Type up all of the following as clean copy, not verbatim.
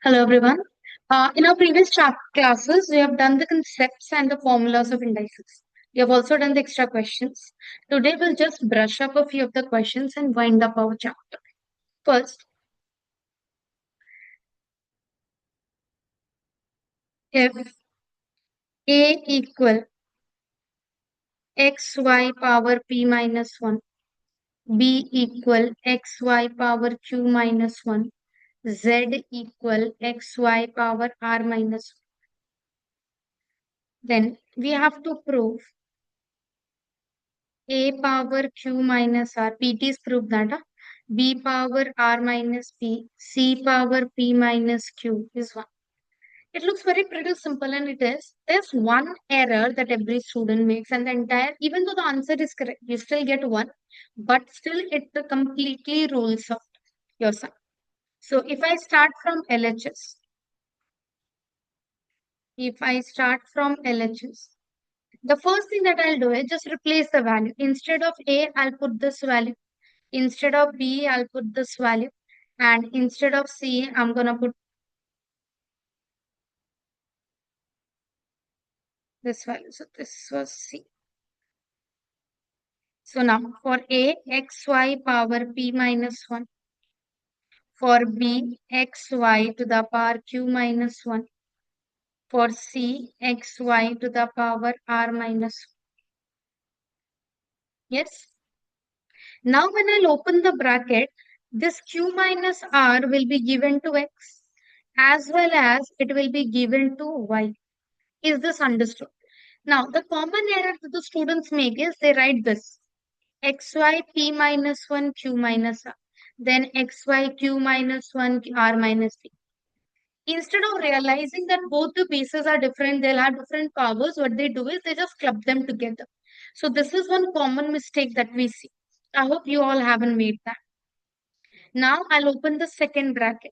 Hello, everyone. In our previous classes, we have done the concepts and the formulas of indices. We have also done the extra questions. Today, we'll just brush up a few of the questions and wind up our chapter. First, if A equal xy power p minus 1, B equal xy power q minus 1, Z equal xy power r minus 1, then we have to prove A power Q minus R. PT is proved that B power R minus P, C power P minus Q is 1. It looks very pretty simple and it is. There's one error that every student makes and the entire, even though the answer is correct, you still get 1, but still it completely rules out your sum. So if I start from LHS, the first thing that I'll do is just replace the value. Instead of A, I'll put this value. Instead of B, I'll put this value. And instead of C, I'm going to put this value. So this was C. So now for A, xy power P minus 1. For B, xy to the power Q minus 1. For C, xy to the power R minus 1. Yes. Now when I'll open the bracket, this Q minus R will be given to X as well as it will be given to Y. Is this understood? Now, the common error that the students make is they write this xy p minus 1 q minus r, then xy q minus 1 r minus p. Instead of realizing that both the pieces are different, they'll have different powers, what they do is they just club them together. So, this is one common mistake that we see. I hope you all haven't made that. Now, I'll open the second bracket.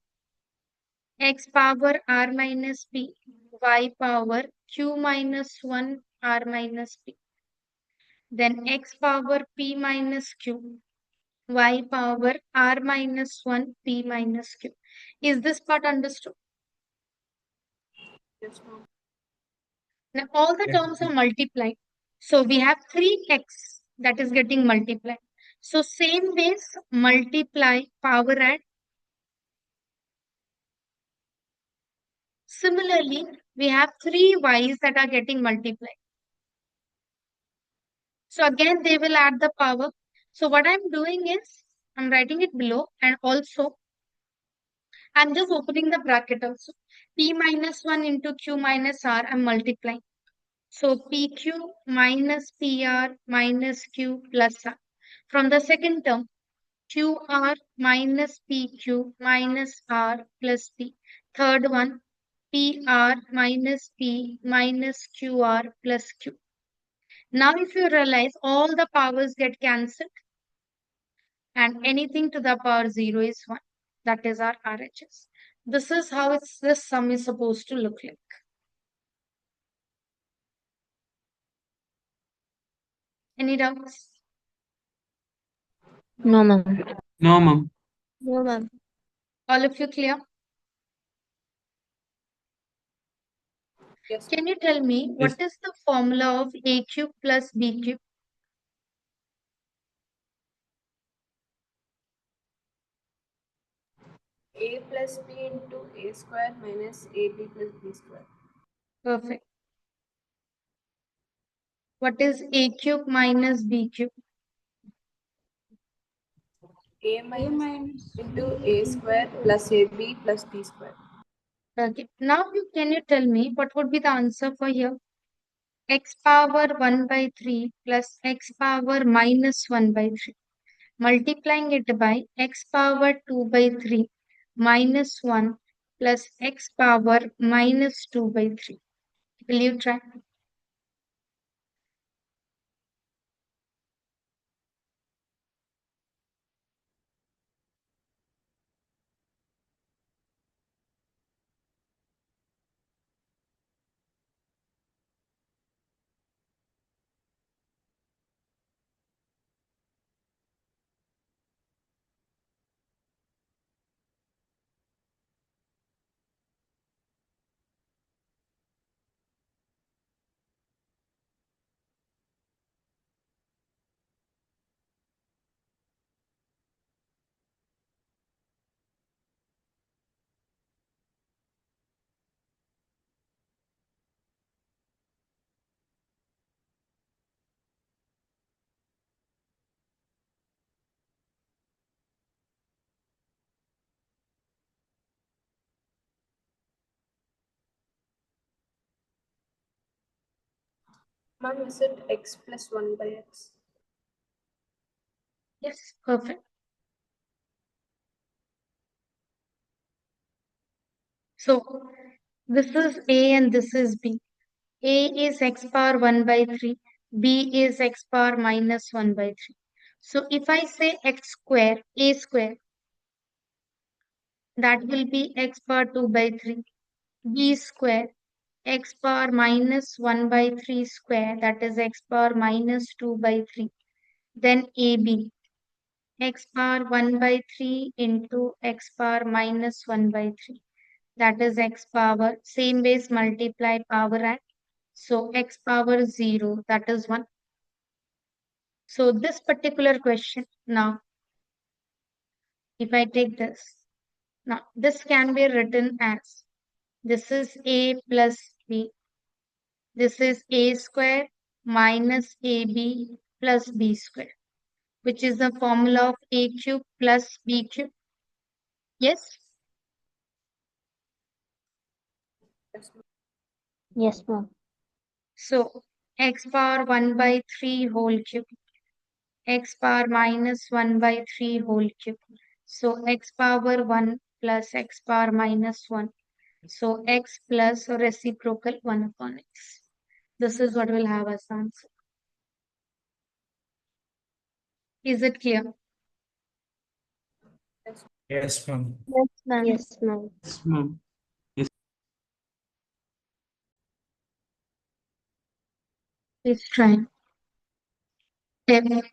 X power r minus p, y power q minus 1 r minus p. Then x power p minus q, y power r minus 1 p minus q. Is this part understood? Yes, ma'am. Now all the terms are multiplied. So we have 3x that is getting multiplied. So same ways multiply power add. Similarly, we have 3y's that are getting multiplied. So again, they will add the power. So what I'm doing is I'm writing it below and also I'm just opening the bracket also. P minus 1 into Q minus R, I'm multiplying. So PQ minus PR minus Q plus R. From the second term, QR minus PQ minus R plus P. Third one, PR minus P minus QR plus Q. Now if you realize all the powers get cancelled and anything to the power 0 is 1. That is our RHS. This is how this sum is supposed to look like. Any doubts? No, ma'am. No, ma'am. No, ma'am. All of you clear? Yes. Can you tell me Yes. what is the formula of A cube plus B cube? A plus B into A square minus AB plus B square. Perfect. What is A cube minus B cube? A minus into A square plus AB plus B square. Okay. Now can you tell me what would be the answer for here? X power 1 by 3 plus x power minus 1 by 3. Multiplying it by x power 2 by 3 minus 1 plus x power minus 2 by 3. Will you try? Ma'am, is it x plus 1 by x? Yes, perfect. So this is A and this is B. A is x power 1 by 3. B is x power minus 1 by 3. So if I say x square, A square, that will be x power 2 by 3. B square, x power minus 1 by 3 square, that is x power minus 2 by 3. Then AB, x power 1 by 3 into x power minus 1 by 3. That is x power, same base multiply power at. So x power 0, that is 1. So this particular question, now if I take this, now this can be written as, this is A plus B. This is A square minus AB plus B square, which is the formula of A cube plus B cube. Yes? Yes, ma'am. Yes, ma'am. So x power 1 by 3 whole cube, x power minus 1 by 3 whole cube. So x power 1 plus x power minus 1. So x plus reciprocal 1 upon x. This is what we'll have as the answer. Is it clear? Yes. Yes, ma'am. Yes, ma'am. Yes, ma'am. Yes, ma'am. Let's try. If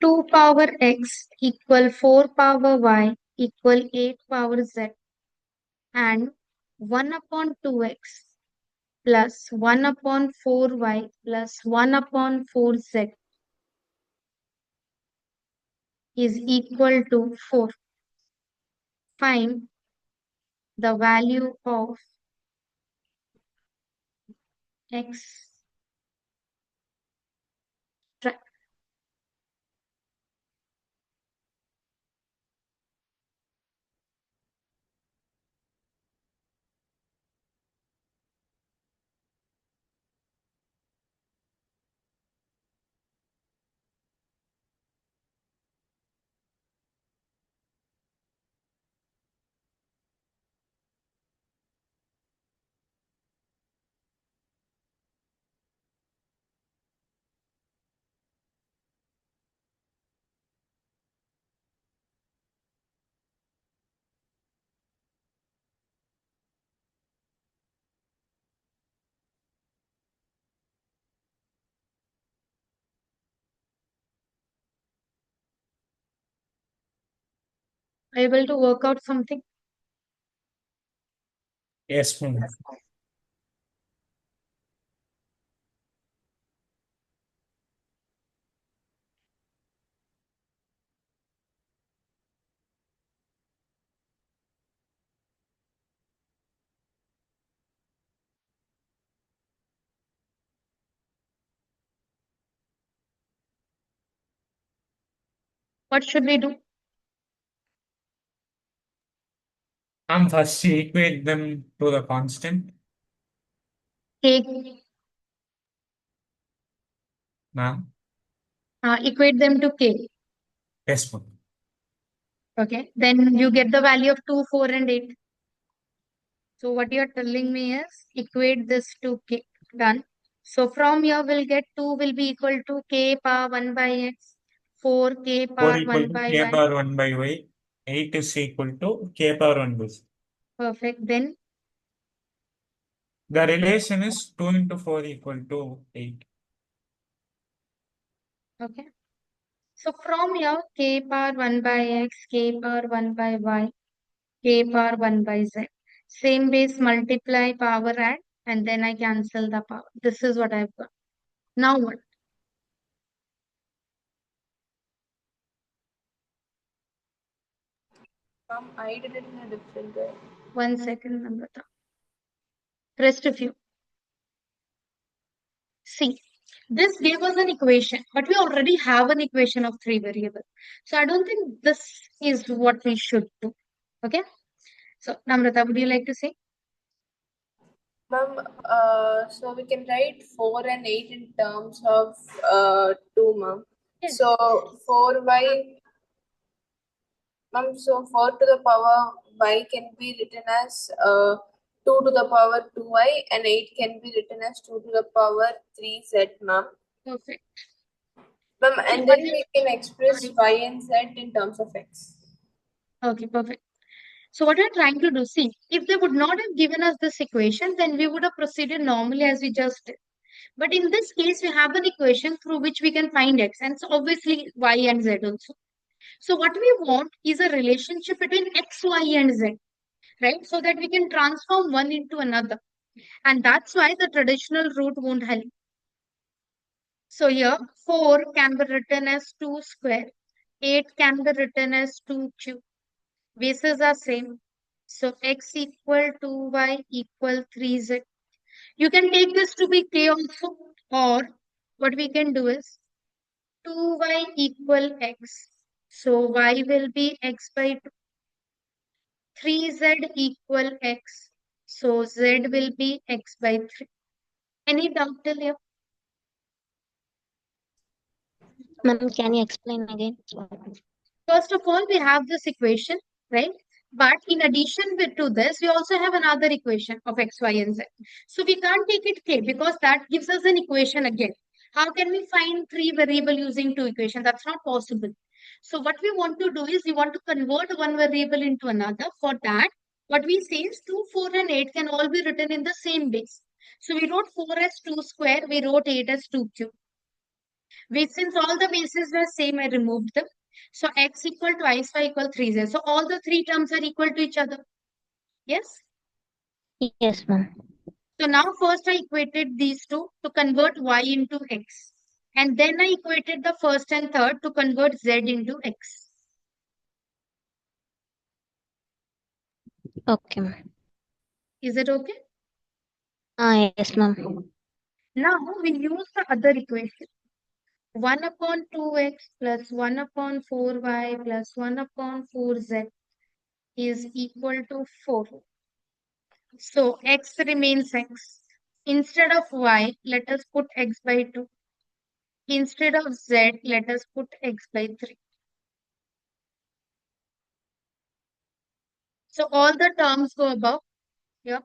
2 power x equal 4 power y equal 8 power z and 1 upon 2x plus 1 upon 4y plus 1 upon 4z is equal to 4. Find the value of x. Try. Able to work out something? Yes, ma'am. What should we do? First equate them to the constant. K, Ma'am. equate them to k. Yes, ma'am. Okay. Then you get the value of 2, 4, and 8. So what you're telling me is equate this to k. Done. So from here we'll get 2 will be equal to k power 1 by x, 4 k 4 power equal 1 to by k y. power 1 by y. 8 is equal to k power 1 by z. Perfect. Then, The relation is 2 into 4 equal to 8. okay. So from here k power 1 by x, k power 1 by y, k power 1 by z. Same base multiply power add and then I cancel the power. This is what I've got. Now what? Ma'am, I did it in a different way. 1 second, Namrata. Rest of you. See, this gave us an equation, but we already have an equation of 3 variables. So I don't think this is what we should do. Okay? So, Namrata, would you like to say? Ma'am, so we can write 4 and 8 in terms of 2, ma'am. Yes. So 4y, ma'am, so 4 to the power y can be written as 2 to the power 2y, and 8 can be written as 2 to the power 3z, ma'am. Perfect. Ma'am, So and what then is, we can express sorry. y and z in terms of x. Okay, perfect. So what we're trying to do, see, if they would not have given us this equation, then we would have proceeded normally as we just did. But in this case, we have an equation through which we can find x, and so obviously y and z also. So what we want is a relationship between x, y, and z, right? So that we can transform one into another. And that's why the traditional route won't help. So here, 4 can be written as 2 square, 8 can be written as 2 cube. Bases are same. So x equal to y equal 3z. You can take this to be k also, or what we can do is 2y equal x. So y will be x by 2. 3z equal x. So z will be x by 3. Any doubt till here? Ma'am, can you explain again? First of all, we have this equation, right? But in addition to this, we also have another equation of x, y, and z. So we can't take it k because that gives us an equation again. How can we find three variable using two equations? That's not possible. So what we want to do is we want to convert one variable into another. For that, what we say is 2, 4, and 8 can all be written in the same base. So we wrote 4 as 2 square, we wrote 8 as 2 cube. Since all the bases were same, I removed them. So x equal to I square equal 3z. So all the three terms are equal to each other. Yes? Yes, ma'am. So now first I equated these two to convert y into x. And then I equated the first and third to convert z into x. Okay, ma'am. Is it okay? Yes, ma'am. Now we use the other equation. 1 upon 2x plus 1 upon 4y plus 1 upon 4z is equal to 4. So x remains x. Instead of y, let us put x by 2. Instead of z, let us put x by 3. So all the terms go above. Yeah.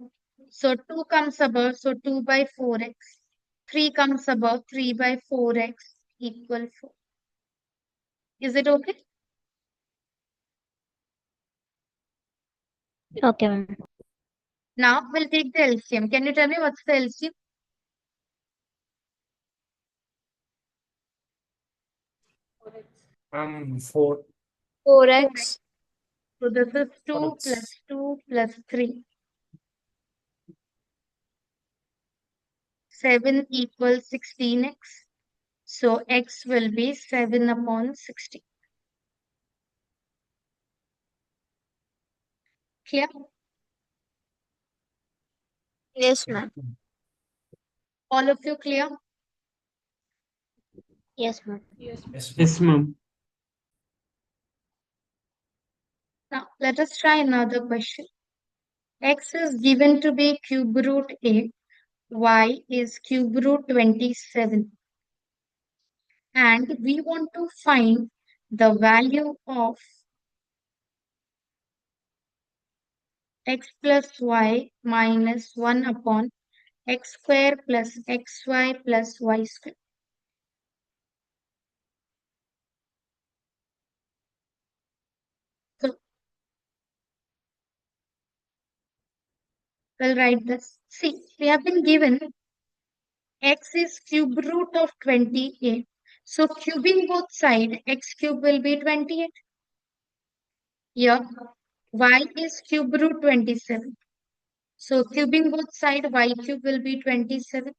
So 2 comes above, so 2 by 4x. 3 comes above, 3 by 4x equal 4. Is it okay? Okay, ma'am. Now we'll take the LCM. Can you tell me what's the LCM? 4. 4x. So this is 2 Correct. plus 2 plus 3. 7 equals 16x. So x will be 7 upon 16. Clear? Yes, ma'am. All of you clear? Yes, ma'am. Yes, ma'am. Now let us try another question. X is given to be cube root 8. Y is cube root 27. And we want to find the value of x plus y minus 1 upon x square plus xy plus y square. So we'll write this. See, we have been given x is cube root of 28. So cubing both sides, x cube will be 28. Here, y is cube root 27. So cubing both sides, y cube will be 27.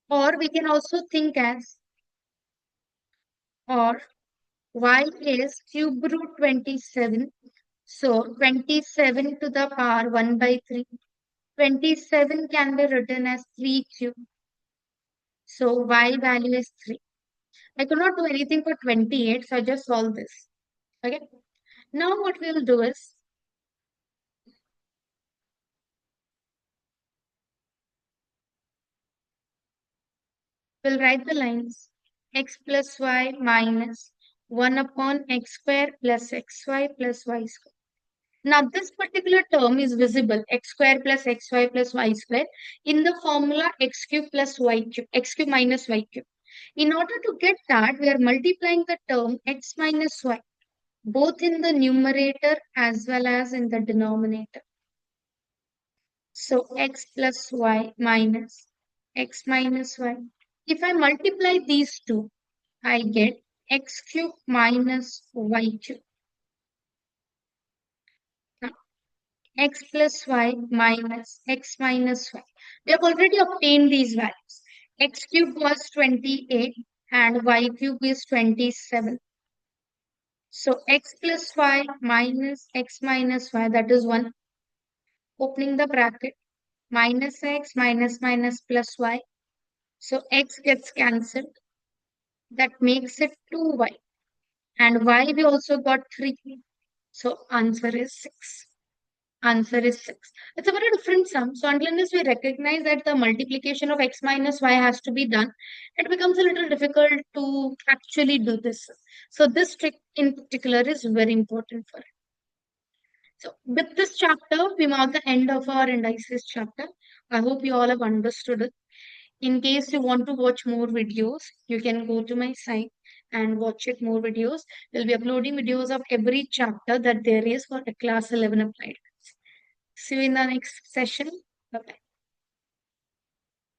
Or we can also think as, or y is cube root 27. So 27 to the power 1 by 3. 27 can be written as 3 cube. So y value is 3. I could not do anything for 28, so I just solved this. Okay. Now what we will do is, We'll write the lines. X plus y minus 1 upon x square plus xy plus y square. Now, this particular term is visible, x square plus xy plus y square, in the formula x cube plus y cube, x cube minus y cube. In order to get that, we are multiplying the term x minus y, both in the numerator as well as in the denominator. So, x plus y minus x minus y. If I multiply these two, I get x cube minus y cube. Now, x plus y minus x minus y. We have already obtained these values. X cube was 28 and y cube is 27. So x plus y minus x minus y, that is 1. Opening the bracket, minus x minus minus plus y. So x gets cancelled. That makes it 2y. And y we also got 3. So answer is 6. Answer is 6. It's a very different sum. So until unless we recognize that the multiplication of x minus y has to be done, it becomes a little difficult to actually do this. So this trick in particular is very important for it. So with this chapter, we mark the end of our indices chapter. I hope you all have understood it. In case you want to watch more videos, you can go to my site and watch it more videos. We'll be uploading videos of every chapter that there is for a class 11 applied. See you in the next session. Bye-bye.